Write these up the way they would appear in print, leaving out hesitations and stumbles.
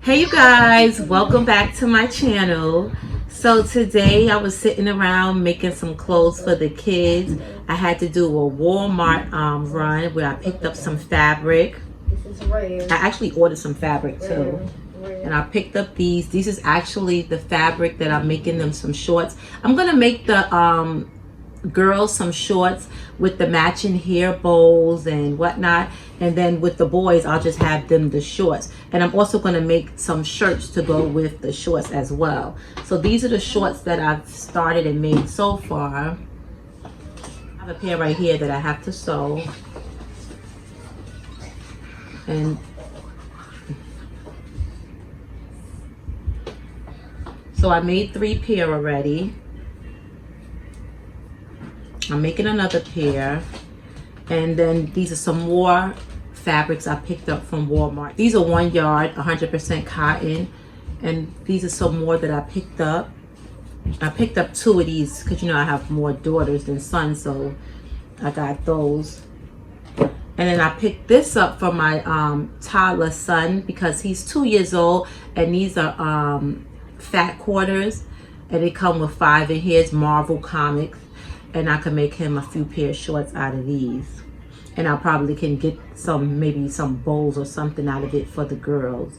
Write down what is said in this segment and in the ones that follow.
Hey you guys, welcome back to my channel. So today I was sitting around making some clothes for the kids. I had to do a Walmart run where I picked up some fabric. I actually ordered some fabric too. And I picked up these. This is actually the fabric that I'm making them some shorts. I'm gonna make the girls some shorts with the matching hair bows and whatnot, and then with the boys I'll just have them the shorts, and I'm also going to make some shirts to go with the shorts as well. So these are the shorts that I've started and made so far. I have a pair right here that I have to sew, and so I made 3 pair already. I'm making another pair, and then these are some more fabrics I picked up from Walmart. These are 1 yard, 100% cotton, and these are some more that I picked up. I picked up 2 of these because I have more daughters than sons, so I got those. And then I picked this up for my toddler son because he's 2 years old, and these are fat quarters, and they come with 5 in here. It's Marvel Comics. And I can make him a few pair of shorts out of these. And I probably can get maybe some bows or something out of it for the girls.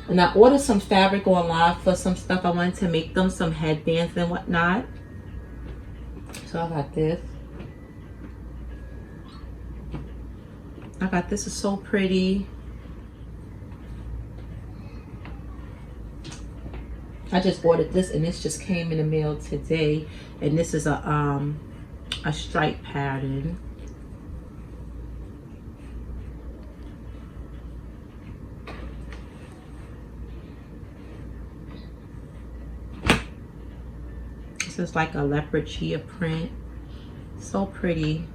And I ordered some fabric online for some stuff. I wanted to make them some headbands and whatnot. So I got this. It's so pretty. I just ordered this, and this just came in the mail today, and this is a stripe pattern. This is like a leopard chia print. So pretty.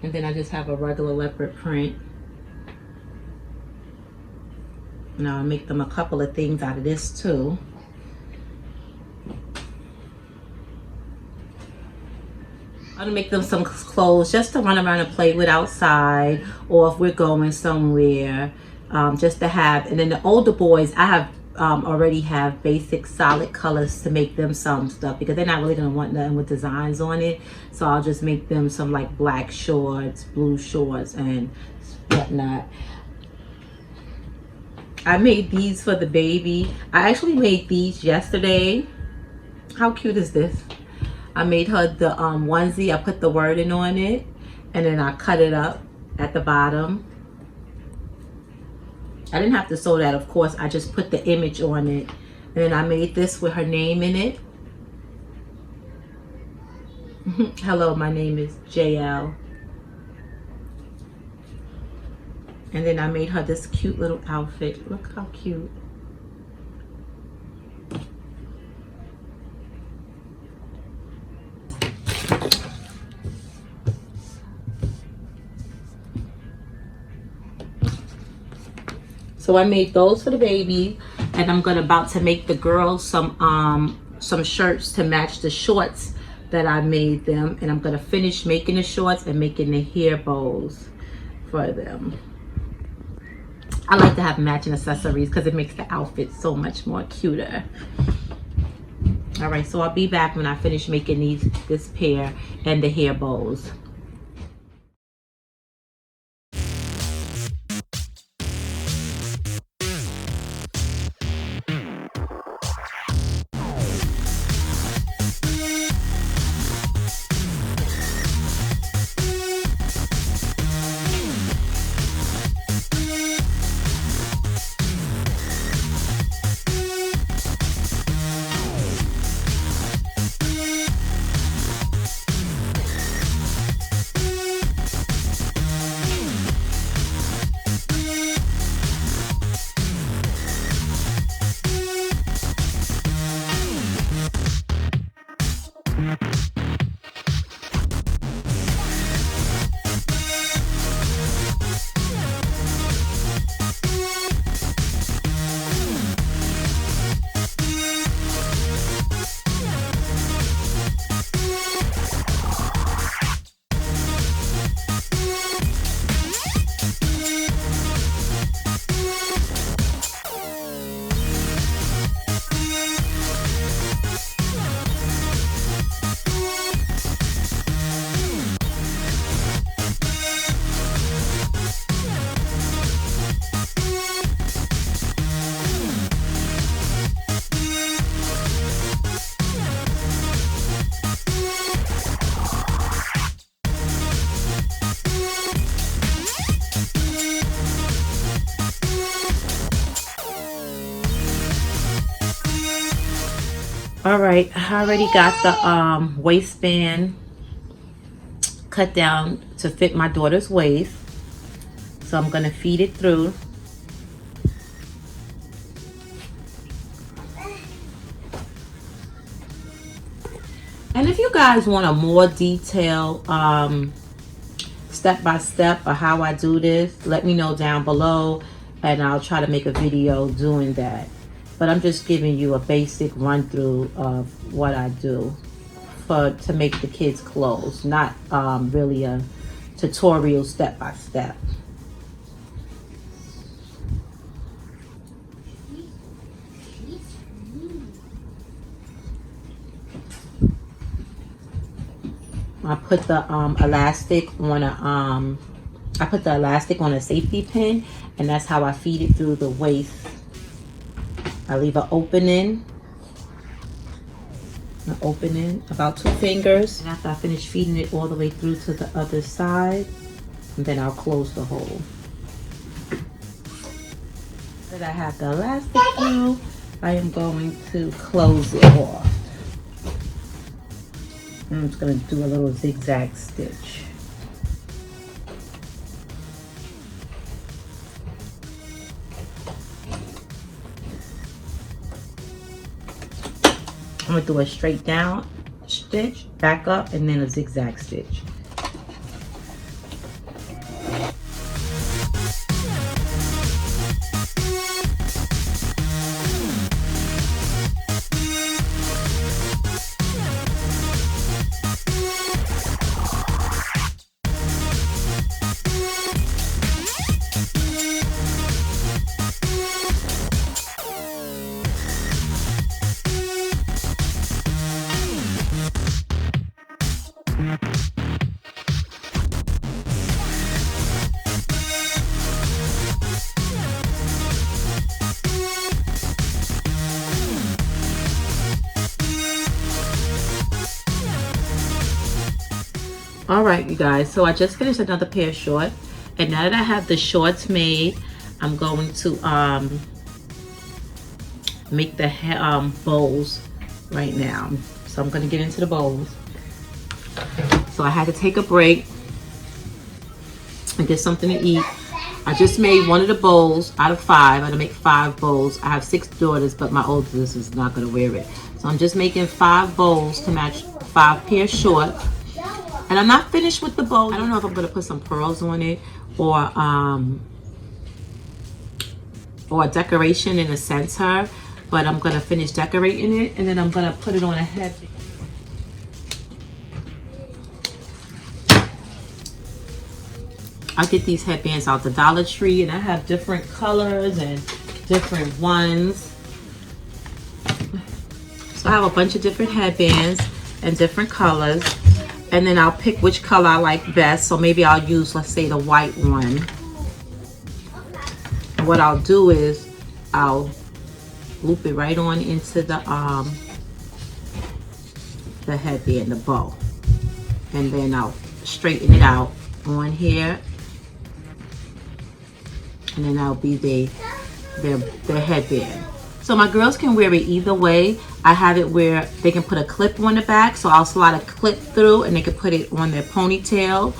And then I just have a regular leopard print. Now I'll make them a couple of things out of this too. I'm gonna make them some clothes just to run around and play with outside, or if we're going somewhere, just to have. And then the older boys, I have already have basic solid colors to make them some stuff because they're not really gonna want nothing with designs on it. So I'll just make them some like black shorts, blue shorts, and whatnot. I made these for the baby. I actually made these yesterday. How cute is this? I made her the onesie. I put the wording on it, and then I cut it up at the bottom. I didn't have to sew that, of course. I just put the image on it. And then I made this with her name in it. Hello, my name is JL. And then I made her this cute little outfit. Look how cute. So I made those for the baby, and I'm about to make the girls some shirts to match the shorts that I made them. And I'm gonna finish making the shorts and making the hair bows for them. I like to have matching accessories because it makes the outfit so much more cuter. All right, so I'll be back when I finish making this pair and the hair bows. All right, I already got the waistband cut down to fit my daughter's waist. So I'm gonna feed it through. And if you guys want a more detailed step-by-step of how I do this, let me know down below and I'll try to make a video doing that. But I'm just giving you a basic run through of what I do to make the kids' clothes, not really a tutorial step-by-step. I put the elastic on a safety pin, and that's how I feed it through the waist. I leave an opening about 2 fingers. And after I finish feeding it all the way through to the other side, and then I'll close the hole. That I have the elastic through, I am going to close it off. I'm just going to do a little zigzag stitch. I'm going to do a straight down stitch, back up, and then a zigzag stitch. All right, you guys, so I just finished another pair of shorts, and now that I have the shorts made, I'm going to make the bows right now. So I'm going to get into the bows. So I had to take a break and get something to eat. I just made one of the bows out of 5. I'm going to make 5 bows. I have 6 daughters, but my oldest is not going to wear it. So I'm just making 5 bows to match 5 pair of shorts. And I'm not finished with the bow. I don't know if I'm gonna put some pearls on it or a decoration in the center, but I'm gonna finish decorating it and then I'm gonna put it on a head. I get these headbands out the Dollar Tree, and I have different colors and different ones. So I have a bunch of different headbands and different colors. And then I'll pick which color I like best. So maybe I'll use, let's say, the white one. And what I'll do is I'll loop it right on into the headband, the bow. And then I'll straighten it out on here. And then that'll be their headband. So my girls can wear it either way. I have it where they can put a clip on the back, so I'll slide a clip through and they can put it on their ponytail,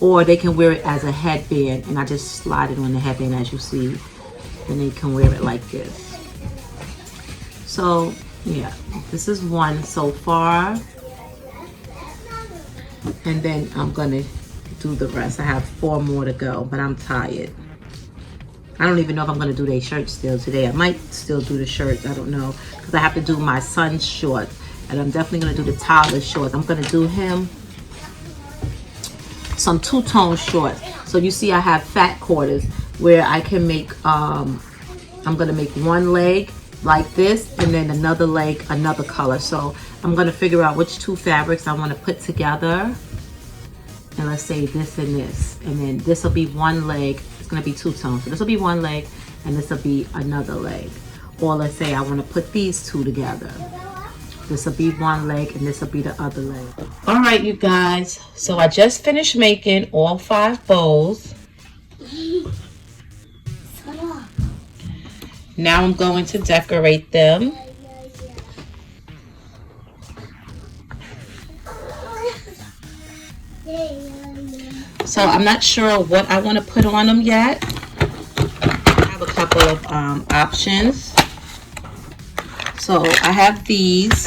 or they can wear it as a headband, and I just slide it on the headband as you see, and they can wear it like this. So yeah, this is one so far, and then I'm gonna do the rest. I have 4 more to go, but I'm tired. I don't even know if I'm gonna do their shirts still today. I might still do the shirts, I don't know, because I have to do my son's shorts, and I'm definitely gonna do the toddler shorts. I'm gonna do him some 2-tone shorts. So you see I have fat quarters where I can make, I'm gonna make one leg like this, and then another leg, another color. So I'm gonna figure out which 2 fabrics I wanna put together. And let's say this and this, and then this will be one leg. It's gonna be 2-tone, so this will be one leg and this will be another leg. Or let's say I want to put these 2 together. This will be one leg and this will be the other leg. All right, you guys, so I just finished making all 5 bows. Now I'm going to decorate them. So I'm not sure what I want to put on them yet. I have a couple of options. So I have these.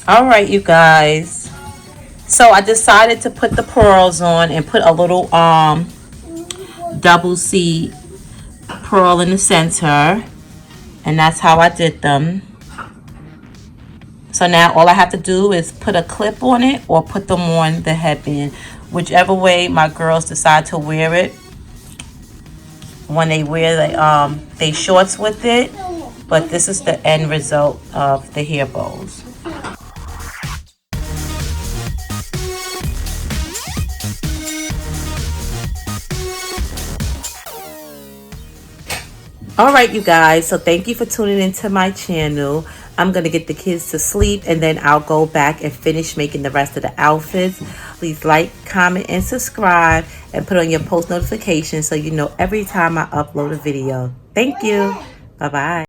All right, you guys. So I decided to put the pearls on and put a little double C pearl in the center, and that's how I did them. So now all I have to do is put a clip on it or put them on the headband, whichever way my girls decide to wear it when they wear they shorts with it. But this is the end result of the hair bows. All right, you guys, so thank you for tuning into my channel. I'm gonna get the kids to sleep and then I'll go back and finish making the rest of the outfits. Please like, comment, and subscribe, and put on your post notifications so you know every time I upload a video. Thank you. Bye-bye.